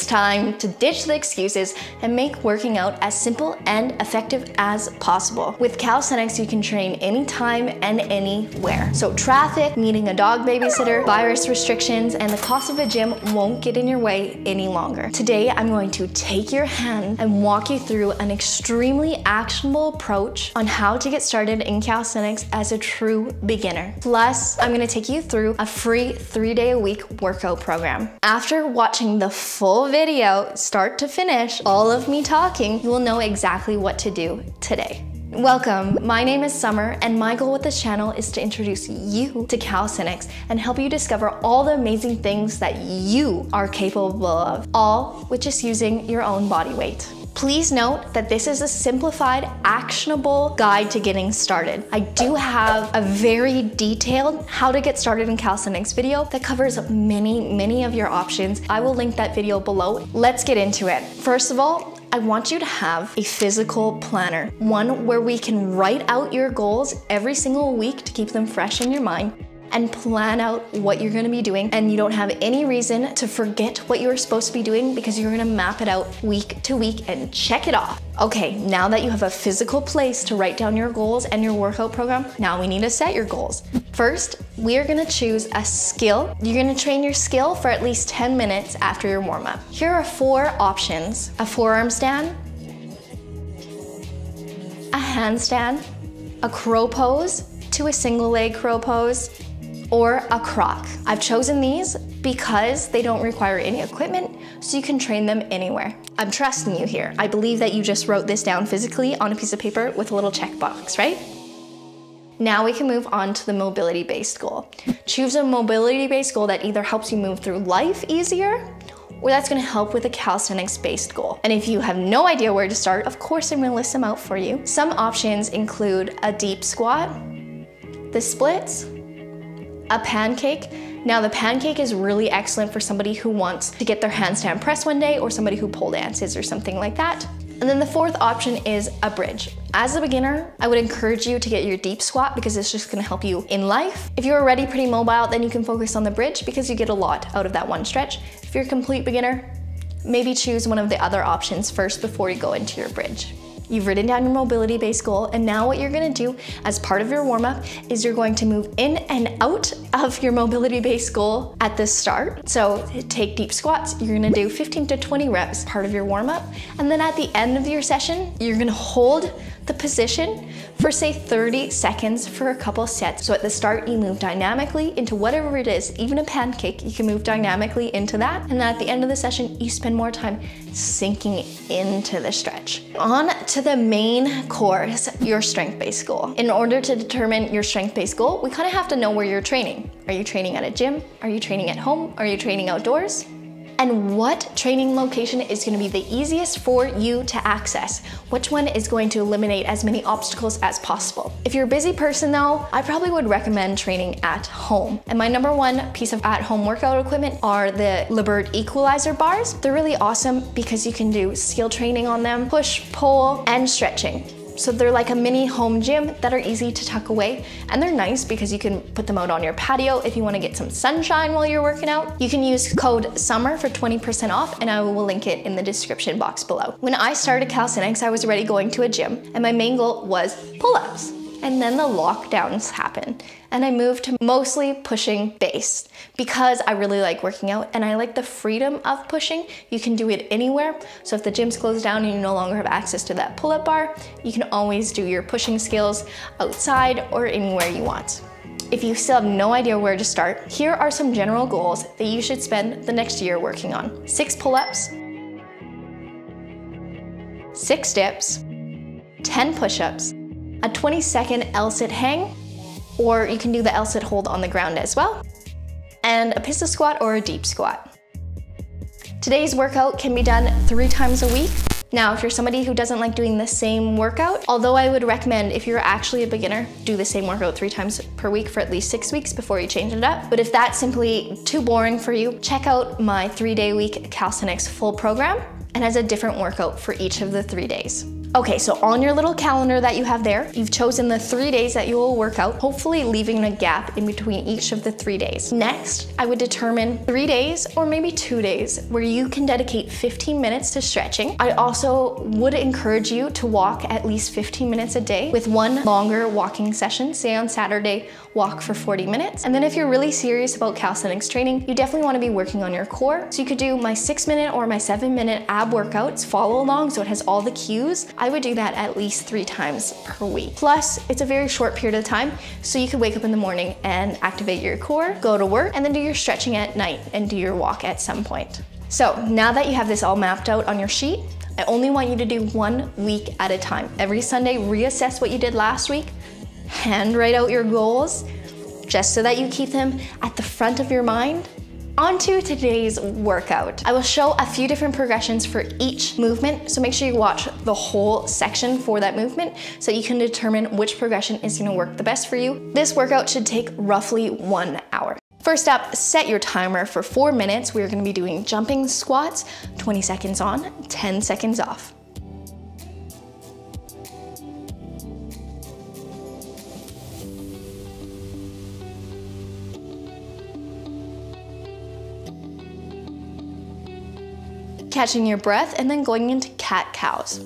It's time to ditch the excuses and make working out as simple and effective as possible. With calisthenics, you can train anytime and anywhere. So traffic, needing a dog babysitter, virus restrictions, and the cost of a gym won't get in your way any longer. Today, I'm going to take your hand and walk you through an extremely actionable approach on how to get started in calisthenics as a true beginner. Plus, I'm gonna take you through a free 3-day-a-week workout program. After watching the full video, start to finish, all of me talking, you will know exactly what to do today. Welcome, my name is Summer, and my goal with this channel is to introduce you to calisthenics and help you discover all the amazing things that you are capable of, all with just using your own body weight. Please note that this is a simplified, actionable guide to getting started. I do have a very detailed how to get started in calisthenics video that covers many of your options. I will link that video below. Let's get into it. First of all, I want you to have a physical planner, one where we can write out your goals every single week to keep them fresh in your mind and plan out what you're gonna be doing, and you don't have any reason to forget what you were supposed to be doing because you're gonna map it out week to week and check it off. Okay, now that you have a physical place to write down your goals and your workout program, now we need to set your goals. First, we are gonna choose a skill. You're gonna train your skill for at least 10 minutes after your warm-up. Here are 4 options: a forearm stand, a handstand, a crow pose to a single leg crow pose, or a croc. I've chosen these because they don't require any equipment, so you can train them anywhere. I'm trusting you here. I believe that you just wrote this down physically on a piece of paper with a little checkbox, right? Now we can move on to the mobility-based goal. Choose a mobility-based goal that either helps you move through life easier, or that's gonna help with a calisthenics-based goal. And if you have no idea where to start, of course I'm gonna list them out for you. Some options include a deep squat, the splits, a pancake. Now the pancake is really excellent for somebody who wants to get their handstand press one day, or somebody who pole dances or something like that. And then the 4th option is a bridge. As a beginner, I would encourage you to get your deep squat because it's just gonna help you in life. If you're already pretty mobile, then you can focus on the bridge because you get a lot out of that one stretch. If you're a complete beginner, maybe choose one of the other options first before you go into your bridge. You've written down your mobility-based goal, and now what you're gonna do as part of your warm-up is you're going to move in and out of your mobility-based goal at the start. So take deep squats, you're gonna do 15 to 20 reps, part of your warm-up, and then at the end of your session, you're gonna hold the position for say 30 seconds for a couple sets. So at the start, you move dynamically into whatever it is, even a pancake, you can move dynamically into that. And then at the end of the session, you spend more time sinking into the stretch. On to the main course, your strength-based goal. In order to determine your strength-based goal, we kind of have to know where you're training. Are you training at a gym? Are you training at home? Are you training outdoors? And what training location is going to be the easiest for you to access? Which one is going to eliminate as many obstacles as possible? If you're a busy person though, I probably would recommend training at home. And my #1 piece of at-home workout equipment are the Lebert EQ Bars. They're really awesome because you can do skill training on them, push, pull, and stretching. So they're like a mini home gym that are easy to tuck away, and they're nice because you can put them out on your patio if you want to get some sunshine while you're working out. You can use code SUMMER for 20% off, and I will link it in the description box below. When I started calisthenics, I was already going to a gym, and my main goal was pull-ups. And then the lockdowns happened, and I moved to mostly pushing based because I really like working out and I like the freedom of pushing. You can do it anywhere. So if the gym's closed down and you no longer have access to that pull-up bar, you can always do your pushing skills outside or anywhere you want. If you still have no idea where to start, here are some general goals that you should spend the next year working on. 6 pull-ups, 6 dips, 10 push-ups, a 20-second L-sit hang, or you can do the L-sit hold on the ground as well, and a pistol squat or a deep squat. Today's workout can be done 3 times a week. Now, if you're somebody who doesn't like doing the same workout, although I would recommend if you're actually a beginner, do the same workout 3 times per week for at least 6 weeks before you change it up. But if that's simply too boring for you, check out my 3-day-week calisthenics full program, and has a different workout for each of the 3 days. Okay, so on your little calendar that you have there, you've chosen the 3 days that you will work out, hopefully leaving a gap in between each of the 3 days. Next, I would determine 3 days or maybe 2 days where you can dedicate 15 minutes to stretching. I also would encourage you to walk at least 15 minutes a day with one longer walking session. Say on Saturday, walk for 40 minutes. And then if you're really serious about calisthenics training, you definitely want to be working on your core. So you could do my 6-minute or my 7-minute ab workouts, follow along so it has all the cues. I would do that at least 3 times per week. Plus, it's a very short period of time, so you could wake up in the morning and activate your core, go to work, and then do your stretching at night and do your walk at some point. So now that you have this all mapped out on your sheet, I only want you to do 1 week at a time. Every Sunday, reassess what you did last week, handwrite out your goals, just so that you keep them at the front of your mind. On to today's workout. I will show a few different progressions for each movement, so make sure you watch the whole section for that movement so you can determine which progression is gonna work the best for you. This workout should take roughly 1 hour. First up, set your timer for 4 minutes. We're gonna be doing jumping squats, 20 seconds on, 10 seconds off. Catching your breath and then going into cat-cows.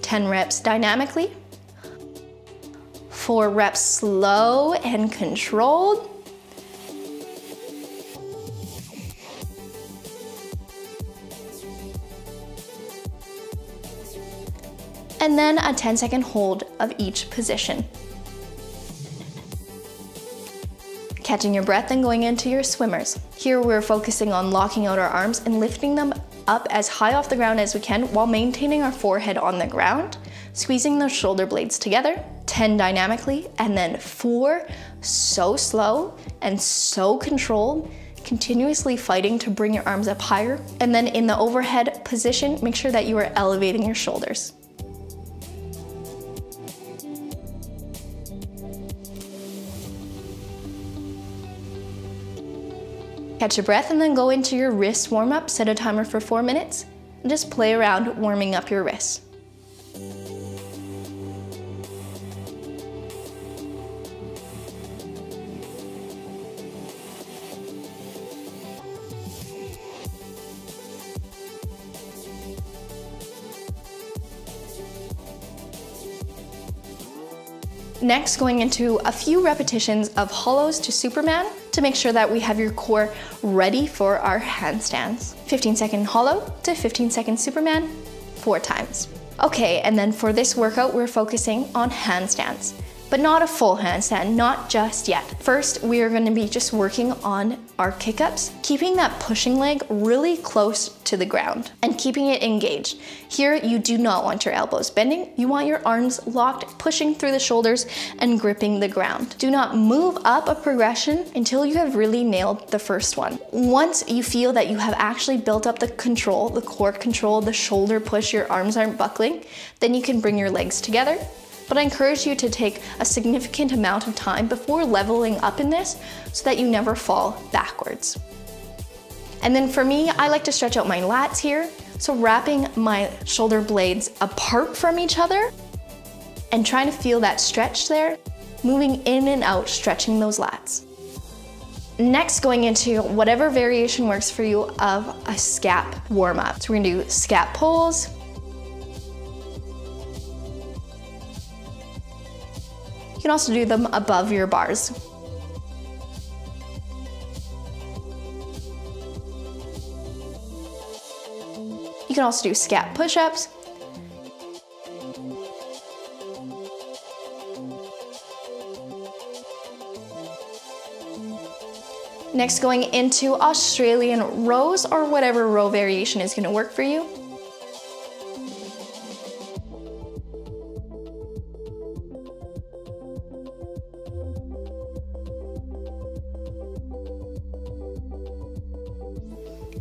10 reps dynamically, 4 reps slow and controlled, and then a 10-second hold of each position. Catching your breath and going into your swimmers. Here we're focusing on locking out our arms and lifting them up as high off the ground as we can while maintaining our forehead on the ground, squeezing those shoulder blades together, 10 dynamically, and then 4 so slow and so controlled, continuously fighting to bring your arms up higher. And then in the overhead position, make sure that you are elevating your shoulders. Catch your breath and then go into your wrist warm-up. Set a timer for 4 minutes and just play around warming up your wrists. Next, going into a few repetitions of hollows to Superman to make sure that we have your core ready for our handstands. 15-second hollow to 15-second Superman, 4 times. Okay, and then for this workout, we're focusing on handstands, but not a full handstand, not just yet. First, we are gonna be just working on our kick-ups, keeping that pushing leg really close to the ground and keeping it engaged. Here, you do not want your elbows bending. You want your arms locked, pushing through the shoulders and gripping the ground. Do not move up a progression until you have really nailed the first one. Once you feel that you have actually built up the control, the core control, the shoulder push, your arms aren't buckling, then you can bring your legs together. But I encourage you to take a significant amount of time before leveling up in this so that you never fall backwards. And then for me, I like to stretch out my lats here. So wrapping my shoulder blades apart from each other and trying to feel that stretch there, moving in and out, stretching those lats. Next, going into whatever variation works for you of a scap warm-up. So we're gonna do scap pulls, you can also do them above your bars. You can also do scap push-ups. Next, going into Australian rows or whatever row variation is going to work for you.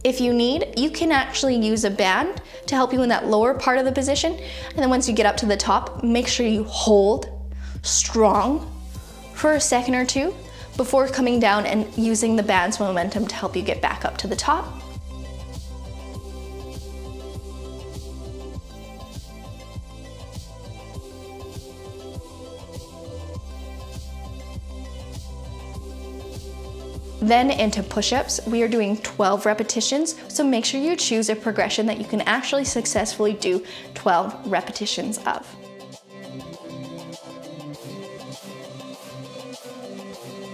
If you need, you can actually use a band to help you in that lower part of the position. And then once you get up to the top, make sure you hold strong for a second or two before coming down and using the band's momentum to help you get back up to the top. Then into push-ups, we are doing 12 repetitions, so make sure you choose a progression that you can actually successfully do 12 repetitions of.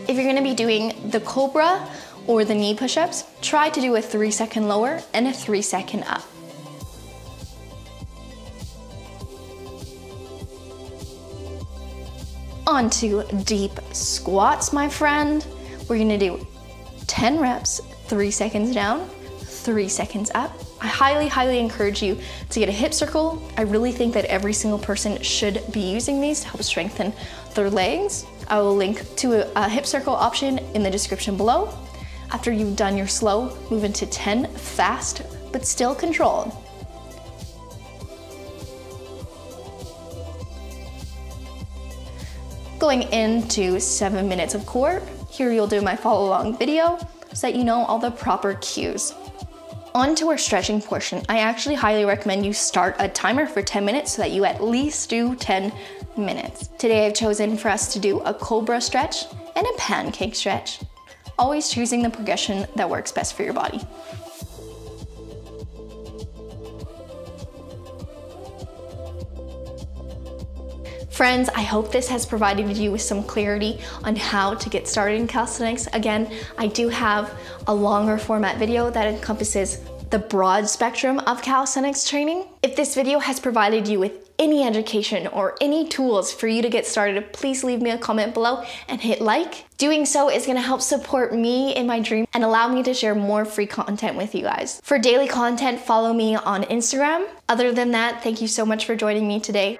If you're gonna be doing the Cobra or the knee push-ups, try to do a 3-second lower and a 3-second up. On to deep squats, my friend. We're gonna do 10 reps, 3 seconds down, 3 seconds up. I highly encourage you to get a hip circle. I really think that every single person should be using these to help strengthen their legs. I will link to a hip circle option in the description below. After you've done your slow, move into 10 fast, but still controlled. Going into 7 minutes of core. Here you'll do my follow along video so that you know all the proper cues. On to our stretching portion. I actually highly recommend you start a timer for 10 minutes so that you at least do 10 minutes. Today I've chosen for us to do a Cobra stretch and a pancake stretch. Always choosing the progression that works best for your body. Friends, I hope this has provided you with some clarity on how to get started in calisthenics. Again, I do have a longer format video that encompasses the broad spectrum of calisthenics training. If this video has provided you with any education or any tools for you to get started, please leave me a comment below and hit like. Doing so is gonna help support me in my dream and allow me to share more free content with you guys. For daily content, follow me on Instagram. Other than that, thank you so much for joining me today.